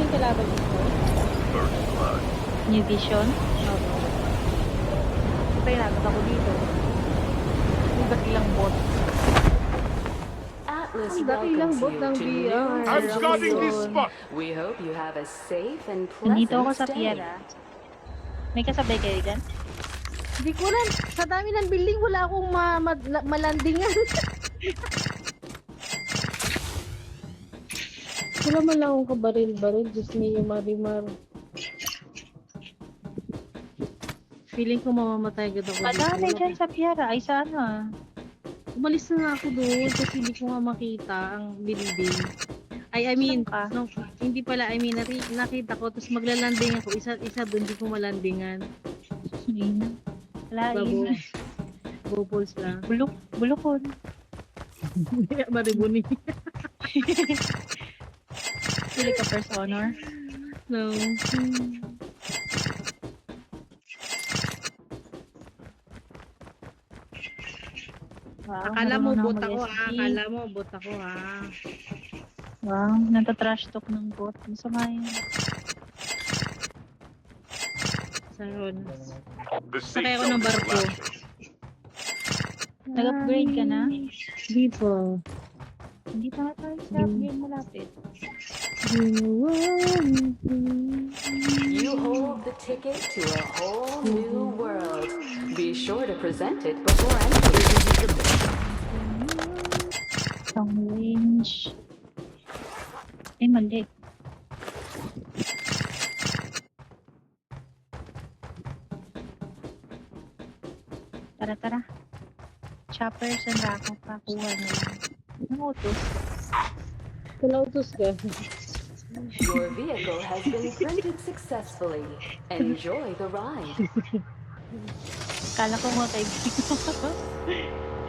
daming kalaban dito. New Vision. Oo. Patay na ako dito. Yung dakilang bot. Atlas Ang dakilang welcomes bot you ng to VR. New I'm scouting this Horizon. spot. We hope you have a safe and Nandito ako pleasant sa stay. Piera. May kasabay kayo dyan? Hindi ko lang, sa dami ng building, wala akong malandingan. Wala man lang akong kabaril-baril, Diyos niyo, Marimar. Feeling ko mamamatay agad ako. Madami dito. dyan sa Piera. Ay, sana. Umalis na nga ako doon kasi hindi ko nga makita ang building. I mean, Saan ka? no, hindi pala, nakita ko, tapos maglalanding ako, isa doon, hindi ko malandingan. Ina. Wala, Babo, ina. Bopols lang. Bulukon. Maribuni. Pili ka first honor. No. Wow, Akala mo, marunong bot na ako mag-SB. Akala mo, bot ako Wow, natatrash talk ng bot. Masama yun. Saron. The Sakay safe ako zone ng is barko. collapsing. Nag-upgrade ka na? Hindi pa. Hindi pa nga tayo sa upgrade malapit. You hold the ticket to a whole new world. Be sure to present it before entering. Long range. Ay, mali. Tara, tara. Choppers and rocket. Pakuha na lang. Ang utos. Pinautos ka. Your vehicle has been printed successfully. Enjoy the ride. Kala ko mga kaibigan ko.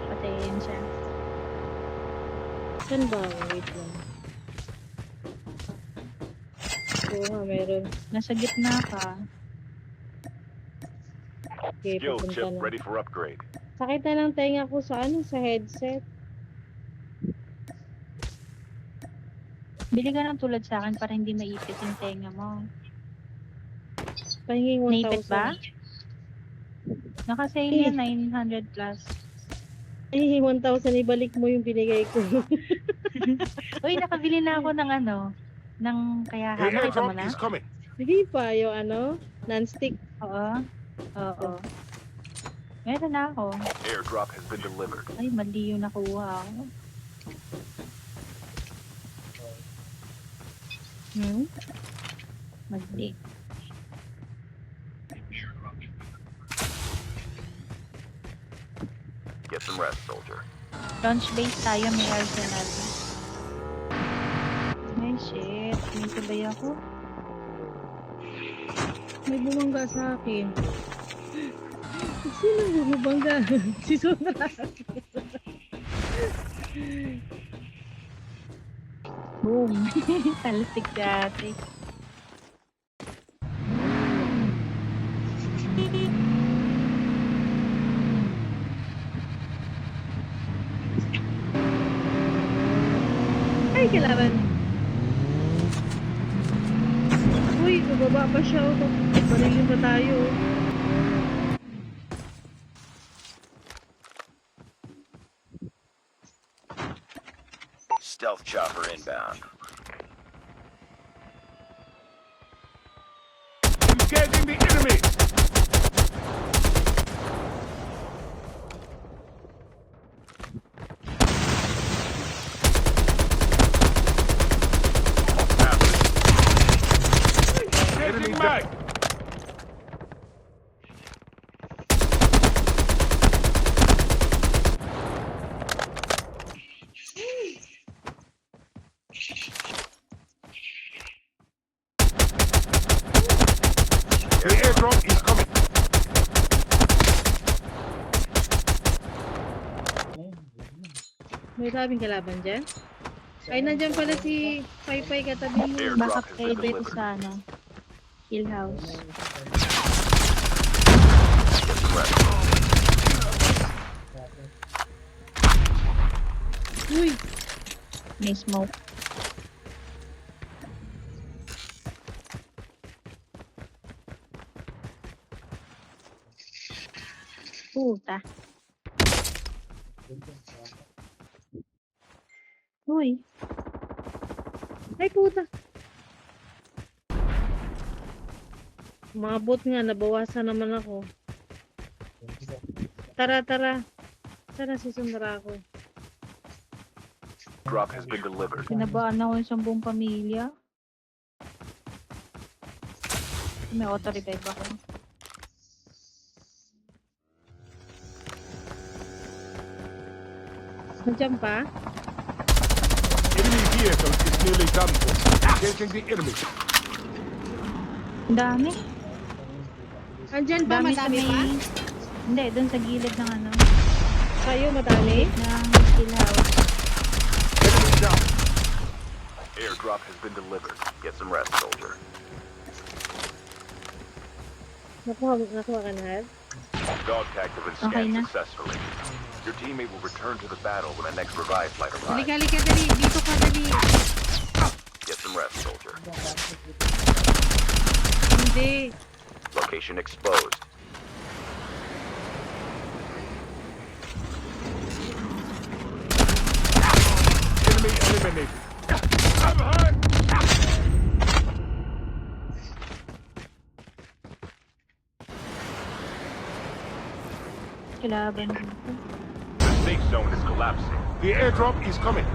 Patayin siya. Saan ba? Wait lang. Oo nga, meron. Nasa gitna ka. Okay, Skill papunta chip na. ready for upgrade. Sakit na lang tenga ko sa sa headset. Bili ka ng tulad sa akin para hindi maipit yung tenga mo. Pahinging 1,000. Naipit ba? Naka-sale yan, 900 plus. Ay, 1,000, ibalik mo yung binigay ko. Uy, nakabili na ako ng ng kaya The nakita mo airdrop na? is coming. Hindi pa, yung non-stick. Oo. Oo. Meron na ako. Airdrop has been delivered. Ay, mali yung nakuha ako. Mali. Get some rest, soldier. Launch base tayo, may arsenal. Ay, shit. May sabay ako. May bumangga sa akin. Sino bumangga? Si Sundra. Boom. Talastik si ate. Ay, kailangan. Uy, bumaba pa siya. Barilin pa tayo. Stealth chopper inbound. Engaging the enemy! Changing mag! The airdrop is coming. May sabing kalaban dyan? Ay, nandyan pala si Pai katabi mo. Airdrop Backup has kayo been dito delivered. sa Hill House. Get some rest. Uy, May smoke. Puta. Uy. Ay, puta. Umabot nga, nabawasan naman ako. Tara, tara. Tara, susundara ako. Drop has been delivered. Pinabaan ako yung 10 pamilya. May auto-revive ako. Nandiyan pa? Enemy vehicle is nearly done for. Engaging the enemy. Ang dami. Andyan ba? Dami sa Madami may... pa? Hindi, dun sa gilid ng ano. Sa'yo, madami? Ng skill house. Enemy down. Airdrop has been delivered. Get some rest, soldier. Nakuha ka na, Had? Dog tags have been Okay scanned na. successfully. Your teammate will return to the battle when the next revive flight Dali, arrives. dali, dali. Dito ka, dali. Get some rest, soldier. Hindi. Location exposed. Enemy eliminated. I'm hurt. Kilaban dito. The safe zone is collapsing. The airdrop is coming.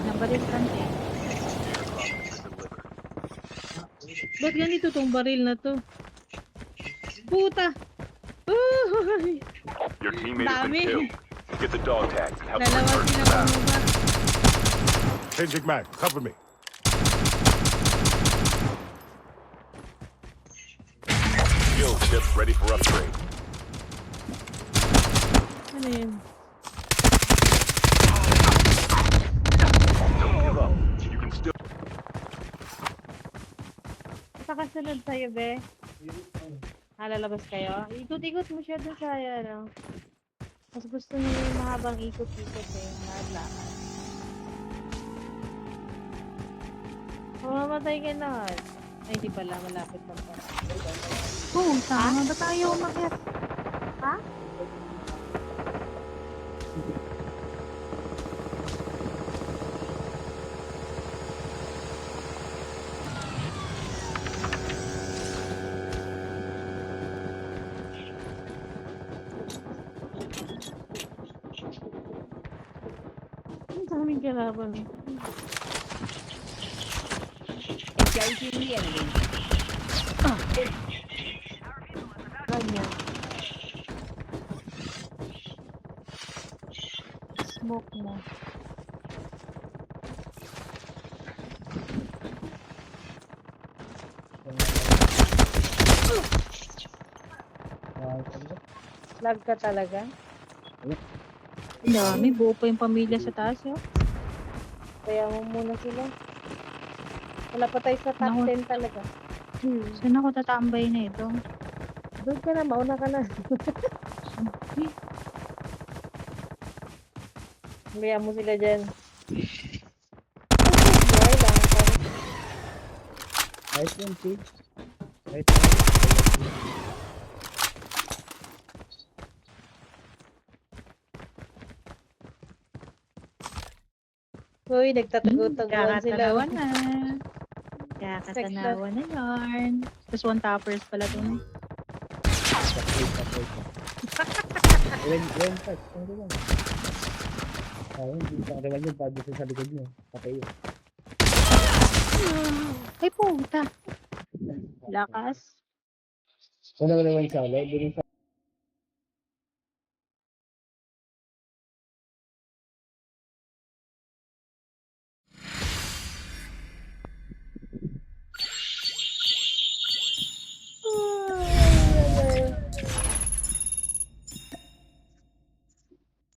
Nabalikan eh. Ba't ganito tong baril na to? Puta! Uy! Your teammate has been Dami. killed. Get the dog tags and help them Dalawa return to sila the battle. bumaba. Changing mag. Cover me. Skill chips ready for upgrade. Ano yun? Don't give up. You can still. Nakasunod sa'yo, be. Lalabas kayo? Ikot-ikot mo siya dun sa, ano. Mas gusto niya yung mahabang ikot-ikot eh. Mahalakad. Mamamatay ka na. Ay, di pala. Malapit lang pala. Oh, tama ba tayo umakyat? Ha? Ang daming kalaban. Engaging the enemy. Ganyan. Smoke mo. Lag ka talaga. Ang dami. Buo pa yung pamilya sa taas yun. Kaya mo muna sila. Wala pa tayo sa top Naku. 10 talaga. Saan ako tatambay na ito? Doon ka na, mauna ka na. Kaya mo sila dyan. Buhay lang. Nice one, Pig. Nice Uy, nagtatago-taguan sila. Kakatanawan na. Kakatanawan na yarn. Tapos one toppers pala dun. When touch, ang gawa. Hindi sa katawan yun, pag gusto sa likod nyo. Patay yun. Ay puta. Lakas. Kung naman siya ulit, hindi rin sa